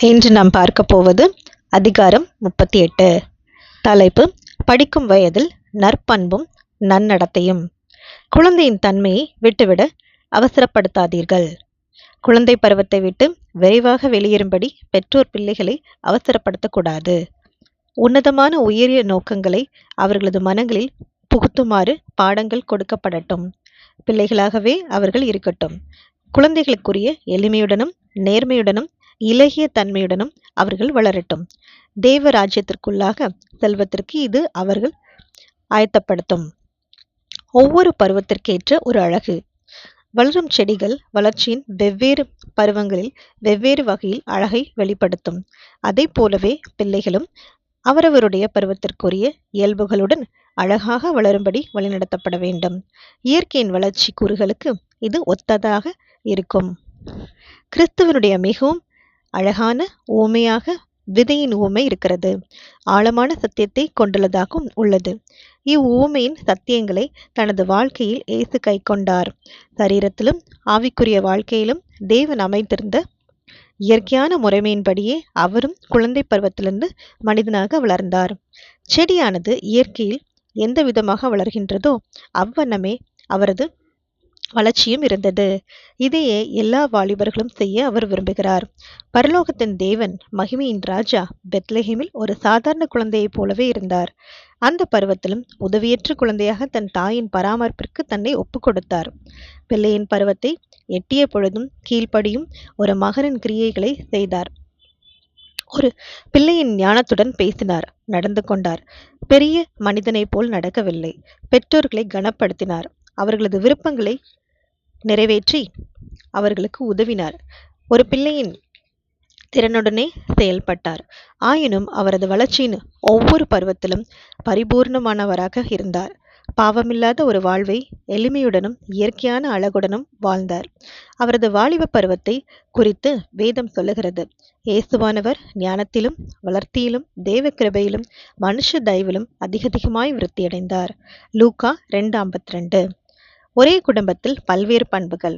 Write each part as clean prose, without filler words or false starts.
இன்று நாம் பார்க்க போவது அதிகாரம் 38. தலைப்பு: படிக்கும் வயதில் நற்பண்பும் நன்னடத்தையும். குழந்தையின் தன்மையை விட்டுவிட அவசரப்படுத்தாதீர்கள். குழந்தை பருவத்தை விட்டு விரைவாக வெளியேறும்படி பெற்றோர் பிள்ளைகளை அவசரப்படுத்தக்கூடாது. உன்னதமான உயரிய நோக்கங்களை அவர்களது மனங்களில் புகுத்துமாறு பாடங்கள் கொடுக்கப்படட்டும். பிள்ளைகளாகவே அவர்கள் இருக்கட்டும். குழந்தைகளுக்குரிய எளிமையுடனும் நேர்மையுடனும் இலகிய தன்மையுடனும் அவர்கள் வளரட்டும். தேவ ராஜ்யத்திற்குள்ளாக செல்வதற்கு இது அவர்கள் ஆயத்தப்படுத்தும். ஒவ்வொரு பருவத்திற்கேற்ற ஒரு அழகு. வளரும் செடிகள் வளர்ச்சியின் வெவ்வேறு பருவங்களில் வெவ்வேறு வகையில் அழகை வெளிப்படுத்தும். அதை போலவே பிள்ளைகளும் அவரவருடைய பருவத்திற்குரிய இயல்புகளுடன் அழகாக வளரும்படி வழிநடத்தப்பட வேண்டும். இயற்கையின் வளர்ச்சி கூறுகளுக்கு இது ஒத்ததாக இருக்கும். கிறிஸ்துவனுடைய மிகவும் அழகான ஊமையாக விதையின் ஊமை இருக்கிறது. ஆழமான சத்தியத்தை கொண்டுள்ளதாகவும் உள்ளது. இவ்வுவமையின் சத்தியங்களை தனது வாழ்க்கையில் இயேசு கை கொண்டார். சரீரத்திலும் ஆவிக்குரிய வாழ்க்கையிலும் தேவன் அமைத்திருந்த இயற்கையான முறைமையின்படியே அவரும் குழந்தை பருவத்திலிருந்து மனிதனாக வளர்ந்தார். செடியானது இயற்கையில் எந்த விதமாக வளர்கின்றதோ அவ்வண்ணமே அவரது வளர்ச்சியும் இருந்தது. இதையே எல்லா வாலிபர்களும் செய்ய அவர் விரும்புகிறார். பரலோகத்தின் தேவன் மகிமையின் ராஜா பெத்லஹேமில் ஒரு சாதாரண குழந்தையைப் போலவே இருந்தார். அந்த பருவத்திலும் உதவியற்ற குழந்தையாக தன் தாயின் பராமரிப்பிற்கு தன்னை ஒப்பு கொடுத்தார். பிள்ளையின் பருவத்தை எட்டிய பொழுதும் கீழ்ப்படியும் ஒரு மகனின் கிரியைகளை செய்தார். ஒரு பிள்ளையின் ஞானத்துடன் பேசினார், நடந்து கொண்டார். பெரிய மனிதனைப் போல் நடக்கவில்லை. பெற்றோர்களை கனப்படுத்தினார். அவர்களது விருப்பங்களை நிறைவேற்றி அவர்களுக்கு உதவினார். ஒரு பிள்ளையின் திறனுடனே செயல்பட்டார். ஆயினும் அவரது வளர்ச்சியின் ஒவ்வொரு பருவத்திலும் பரிபூர்ணமானவராக இருந்தார். பாவமில்லாத ஒரு வாழ்வை எளிமையுடனும் இயற்கையான அழகுடனும் வாழ்ந்தார். அவரது வாலிப பருவத்தை குறித்து வேதம் சொல்லுகிறது. இயேசுவானவர் ஞானத்திலும் வளர்த்தியிலும் தேவ கிருபையிலும் மனுஷ தயவிலும் அதிகமாய் விருத்தியடைந்தார். லூக்கா 2:52. ஒரே குடும்பத்தில் பல்வேறு பண்புகள்.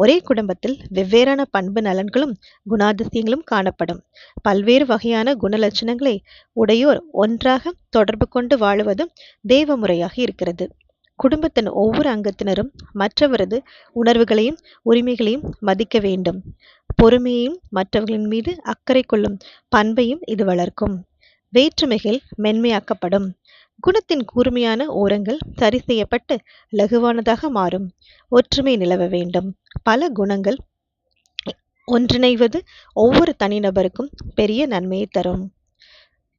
ஒரே குடும்பத்தில் வெவ்வேறான பண்பு நலன்களும் குணாதிசயங்களும் காணப்படும். பல்வேறு வகையான குணலட்சணங்களை உடையோர் ஒன்றாக தொடர்பு கொண்டு வாழுவது தேவ முறையாக இருக்கிறது. குடும்பத்தின் ஒவ்வொரு அங்கத்தினரும் மற்றவரது உணர்வுகளையும் உரிமைகளையும் மதிக்க வேண்டும். பொறுமையையும் மற்றவர்களின் மீது அக்கறை கொள்ளும் பண்பையும் இது வளர்க்கும். வேற்றுமைகள் மென்மையாக்கப்படும். குணத்தின் கூர்மையான ஓரங்கள் சரி செய்யப்பட்டு லகுவானதாக மாறும். ஒற்றுமை நிலவ வேண்டும். பல குணங்கள் ஒன்றிணைவது ஒவ்வொரு தனிநபருக்கும் பெரிய நன்மையை தரும்.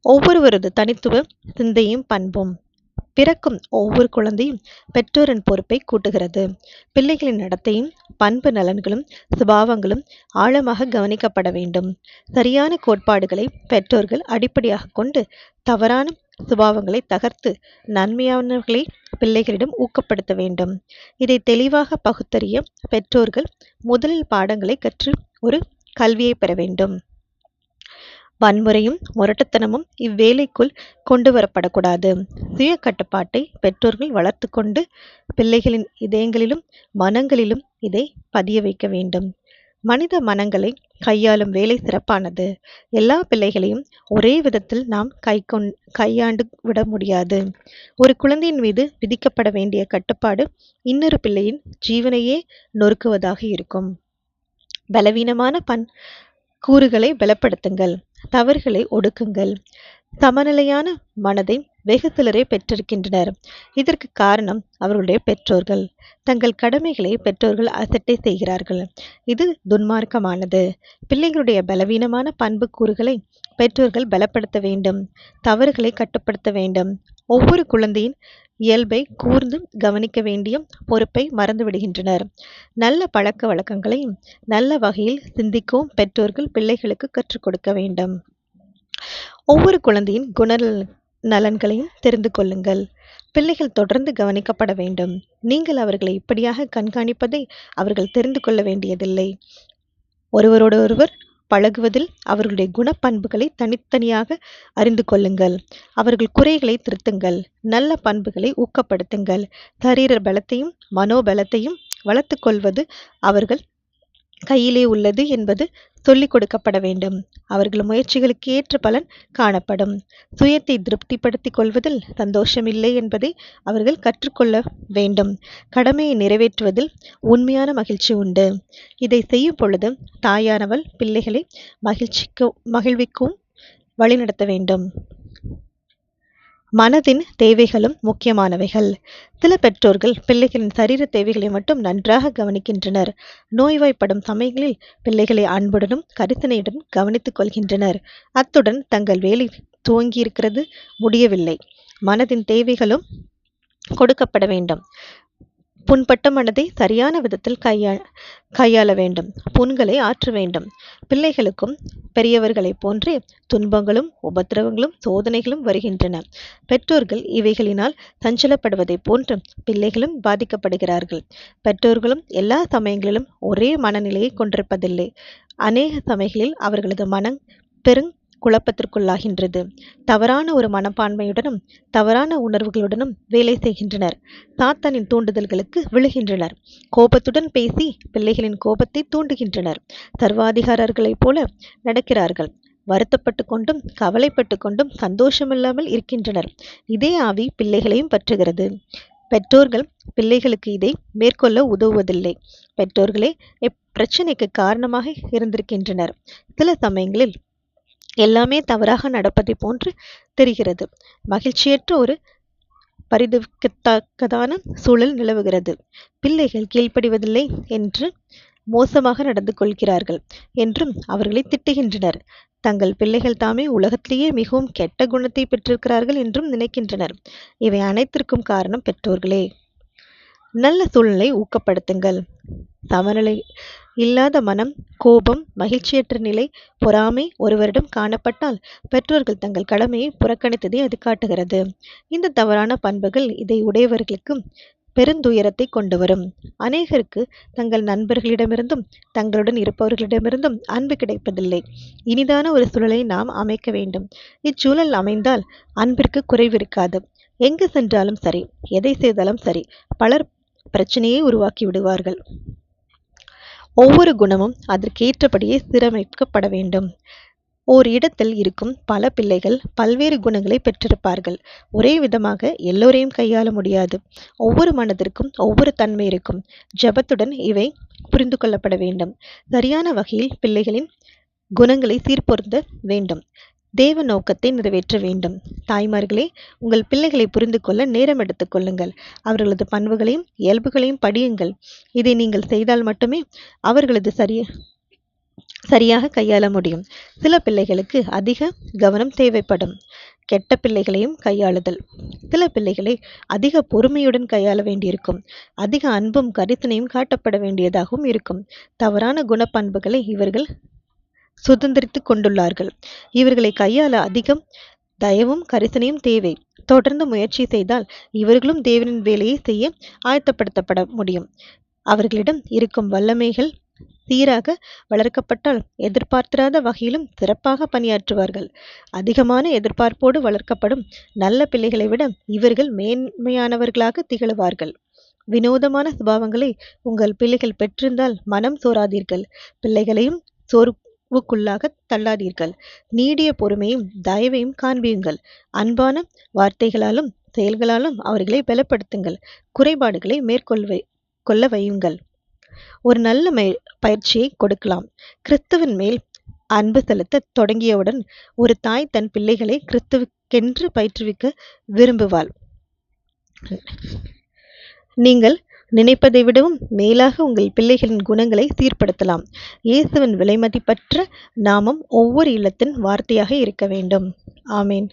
ஒவ்வொருவரது தனித்துவ சிந்தையும் பண்பும். பிறக்கும் ஒவ்வொரு குழந்தையும் பெற்றோரின் பொறுப்பை கூட்டுகிறது. பிள்ளைகளின் நடத்தையும் பண்பு நலன்களும் சுபாவங்களும் ஆழமாக கவனிக்கப்பட வேண்டும். சரியான கோட்பாடுகளை பெற்றோர்கள் அடிப்படையாக கொண்டு தவறான சுபாவங்களை தகர்த்து நன்மையானவர்களை பிள்ளைகளிடம் ஊக்கப்படுத்த வேண்டும். இதை தெளிவாக பகுத்தறிய பெற்றோர்கள் முதலில் பாடங்களை கற்று ஒரு கல்வியை பெற வேண்டும். வன்முறையும் முரட்டுத்தனமும் இவ்வேலைக்குள் கொண்டு வரப்படக்கூடாது. சுய கட்டுப்பாட்டை பெற்றோர்கள் வளர்த்து கொண்டு பிள்ளைகளின் இதயங்களிலும் மனங்களிலும் இதை பதிய வைக்க வேண்டும். மனித மனங்களை கையாளும் வேலை சிறப்பானது. எல்லா பிள்ளைகளையும் ஒரே விதத்தில் நாம் கையாண்டு விட முடியாது. ஒரு குழந்தையின் மீது விதிக்கப்பட வேண்டிய கட்டுப்பாடு இன்னொரு பிள்ளையின் ஜீவனையே நொறுக்குவதாக இருக்கும். பலவீனமான கூறுகளை பலப்படுத்துங்கள். தவறுகளை ஒடுக்குங்கள். சமநிலையான மனதை வெகு சிலரே பெற்றிருக்கின்றனர். இதற்கு காரணம் அவர்களுடைய பெற்றோர்கள். தங்கள் கடமைகளை பெற்றோர்கள் அசட்டை செய்கிறார்கள். இது துன்மார்க்கமானது. பிள்ளைகளுடைய பலவீனமான பண்பு கூறுகளை பெற்றோர்கள் பலப்படுத்த வேண்டும். தவறுகளை கட்டுப்படுத்த வேண்டும். ஒவ்வொரு குழந்தையின் இயல்பை கூர்ந்து கவனிக்க வேண்டிய பொறுப்பை மறந்துவிடுகின்றனர். நல்ல பழக்க வழக்கங்களையும் நல்ல வகையில் சிந்திக்கவும் பெற்றோர்கள் பிள்ளைகளுக்கு கற்றுக் கொடுக்க வேண்டும். ஒவ்வொரு குழந்தையின் குண நலன்களையும் தெரிந்து கொள்ளுங்கள். பிள்ளைகள் தொடர்ந்து கவனிக்கப்பட வேண்டும். நீங்கள் அவர்களை இப்படியாக கண்காணிப்பதை அவர்கள் தெரிந்து கொள்ள வேண்டியதில்லை. ஒருவரோடொருவர் பழகுவதில் அவர்களுடைய குணப்பண்புகளை தனித்தனியாக அறிந்து கொள்ளுங்கள். அவர்கள் குறைகளை திருத்துங்கள். நல்ல பண்புகளை ஊக்கப்படுத்துங்கள். சரீர பலத்தையும் மனோபலத்தையும் வளர்த்து கொள்வது அவர்கள் கையிலே உள்ளது என்பது சொல்லிக் கொடுக்கப்பட வேண்டும். அவர்கள் முயற்சிகளுக்கு ஏற்ற பலன் காணப்படும். சுயத்தை திருப்திப்படுத்திக் கொள்வதில் சந்தோஷமில்லை என்பதை அவர்கள் கற்றுக்கொள்ள வேண்டும். கடமையை நிறைவேற்றுவதில் உண்மையான மகிழ்ச்சி உண்டு. இதை செய்யும் பொழுது தாயானவள் பிள்ளைகளை மகிழ்விக்கவும் வழிநடத்த வேண்டும். மனதின் தேவைகளும் முக்கியமானவைகள். சில பெற்றோர்கள் பிள்ளைகளின் சரீர தேவைகளை மட்டும் நன்றாக கவனிக்கின்றனர். நோய்வாய்ப்படும் சமயங்களில் பிள்ளைகளை அன்புடனும் கரிசனையுடன் கவனித்துக் கொள்கின்றனர். அத்துடன் தங்கள் வேலை துவங்கியிருக்கிறது முடியவில்லை. மனதின் தேவைகளும் கொடுக்கப்பட வேண்டும். புண்பட்ட மனதை சரியான விதத்தில் கையாள வேண்டும். புண்களை ஆற்ற வேண்டும். பிள்ளைகளுக்கும் பெரியவர்களைப் போன்றே துன்பங்களும் உபத்திரவங்களும் சோதனைகளும் வருகின்றன. பெற்றோர்கள் இவைகளினால் சஞ்சலப்படுவதைப் போன்று பிள்ளைகளும் பாதிக்கப்படுகிறார்கள். பெற்றோர்களும் எல்லா சமயங்களிலும் ஒரே மனநிலையை கொண்டிருப்பதில்லை. அநேக சமயங்களில் அவர்களது மனம் குழப்பத்திற்குள்ளாகின்றது. தவறான ஒரு மனப்பான்மையுடனும் தவறான உணர்வுகளுடனும் வேலை செய்கின்றனர். சாத்தானின் தூண்டுதல்களுக்கு விழுகின்றனர். கோபத்துடன் பேசி பிள்ளைகளின் கோபத்தை தூண்டுகின்றனர். சர்வாதிகாரர்களைப் போல நடக்கிறார்கள். வருத்தப்பட்டு கொண்டும் கவலைப்பட்டு கொண்டும் சந்தோஷமில்லாமல் இருக்கின்றனர். இதே ஆவி பிள்ளைகளையும் பற்றுகிறது. பெற்றோர்கள் பிள்ளைகளுக்கு இதை மேற்கொள்ள உதவுவதில்லை. பெற்றோர்களே இப்பிரச்சனைக்கு காரணமாக இருந்திருக்கின்றனர். சில சமயங்களில் எல்லாமே தவறாக நடப்பதை போன்று தெரிகிறது. மகிழ்ச்சியற்ற ஒரு பரிதவிக்கத்தக்கதான சூழல் நிலவுகிறது. பிள்ளைகள் கீழ்ப்படிவதில்லை என்று மோசமாக நடந்து கொள்கிறார்கள் என்றும் அவர்களை திட்டுகின்றனர். தங்கள் பிள்ளைகள் தாமே உலகத்திலேயே மிகவும் கெட்ட குணத்தை பெற்றிருக்கிறார்கள் என்றும் நினைக்கின்றனர். இவை அனைத்திற்கும் காரணம் பெற்றோர்களே. நல்ல சூழ்நிலை ஊக்கப்படுத்துங்கள். சமநிலை இல்லாத மனம், கோபம், மகிழ்ச்சியற்ற நிலை, பொறாமை ஒருவரிடம் காணப்பட்டால் பெற்றோர்கள் தங்கள் கடமையை புறக்கணித்ததை அது காட்டுகிறது. இந்த தவறான பண்புகள் இதை உடையவர்களுக்கு பெருந்துயரத்தை கொண்டு வரும். அநேகருக்கு தங்கள் நண்பர்களிடமிருந்தும் தங்களுடன் இருப்பவர்களிடமிருந்தும் அன்பு கிடைப்பதில்லை. இனிதான ஒரு சூழலை நாம் அமைக்க வேண்டும். இச்சூழல் அமைந்தால் அன்பிற்கு குறைவிருக்காது. எங்கு சென்றாலும் சரி, எதை செய்தாலும் சரி, பலர் பிரச்சனையை உருவாக்கி விடுவார்கள். ஒவ்வொரு குணமும் அதற்கேற்றபடியே சீரமைக்கப்பட வேண்டும். ஓர் இடத்தில் இருக்கும் பல பிள்ளைகள் பல்வேறு குணங்களை பெற்றிருப்பார்கள். ஒரே விதமாக எல்லோரையும் கையாள முடியாது. ஒவ்வொரு மனதிற்கும் ஒவ்வொரு தன்மை இருக்கும். ஜெபத்துடன் இவை புரிந்து கொள்ளப்பட வேண்டும். சரியான வகையில் பிள்ளைகளின் குணங்களை சீர்பொருந்த வேண்டும். தேவ நோக்கத்தை நிறைவேற்ற வேண்டும். தாய்மார்களே, உங்கள் பிள்ளைகளை புரிந்து கொள்ள நேரம் எடுத்துக் கொள்ளுங்கள். அவர்களது பண்புகளையும் இயல்புகளையும் படியுங்கள். இதை நீங்கள் செய்தால் மட்டுமே அவர்களது சரியாக கையாள முடியும். சில பிள்ளைகளுக்கு அதிக கவனம் தேவைப்படும். கெட்ட பிள்ளைகளையும் கையாளுதல். சில பிள்ளைகளை அதிக பொறுமையுடன் கையாள வேண்டியிருக்கும். அதிக அன்பும் கரிசனையும் காட்டப்பட வேண்டியதாகவும் இருக்கும். தவறான குணப்பண்புகளை இவர்கள் சுதந்திரித்து கொண்டுள்ளார்கள். இவர்களை கையாள அதிகம் தயவும் கரிசனையும் தேவை. தொடர்ந்து முயற்சி செய்தால் இவர்களும் தேவனின் வேலையை செய்ய ஆயத்தப்படுத்தப்பட முடியும். அவர்களிடம் இருக்கும் வல்லமைகள் சீராக வளர்க்கப்பட்டால் எதிர்பார்த்திராத வகையிலும் சிறப்பாக பணியாற்றுவார்கள். அதிகமான எதிர்பார்ப்போடு வளர்க்கப்படும் நல்ல பிள்ளைகளை விட இவர்கள் மேன்மையானவர்களாக திகழ்வார்கள். வினோதமான சுபாவங்களை உங்கள் பிள்ளைகள் பெற்றிருந்தால் மனம் சோராதீர்கள். பிள்ளைகளையும் சோர்வுக்குள்ளாக தள்ளாதீர்கள். நீடிய பொறுமையும் தயவையும் காண்பியுங்கள். அன்பான வார்த்தைகளாலும் செயல்களாலும் அவர்களை பலப்படுத்துங்கள். குறைபாடுகளை மேற்கொள்ள வையுங்கள். ஒரு நல்ல பயிற்சியை கொடுக்கலாம். கிறிஸ்துவின் மேல் அன்பு செலுத்த தொடங்கியவுடன் ஒரு தாய் தன் பிள்ளைகளை கிறிஸ்துவுக்கென்று பயிற்றுவிக்க விரும்புவாள். நீங்கள் நினைப்பதை விடவும் மேலாக உங்கள் பிள்ளைகளின் குணங்களை சீர்படுத்தலாம். இயேசுவின் விலைமதிப்பற்ற நாமம் ஒவ்வொரு இல்லத்தின் வார்த்தையாக இருக்க வேண்டும். ஆமேன்.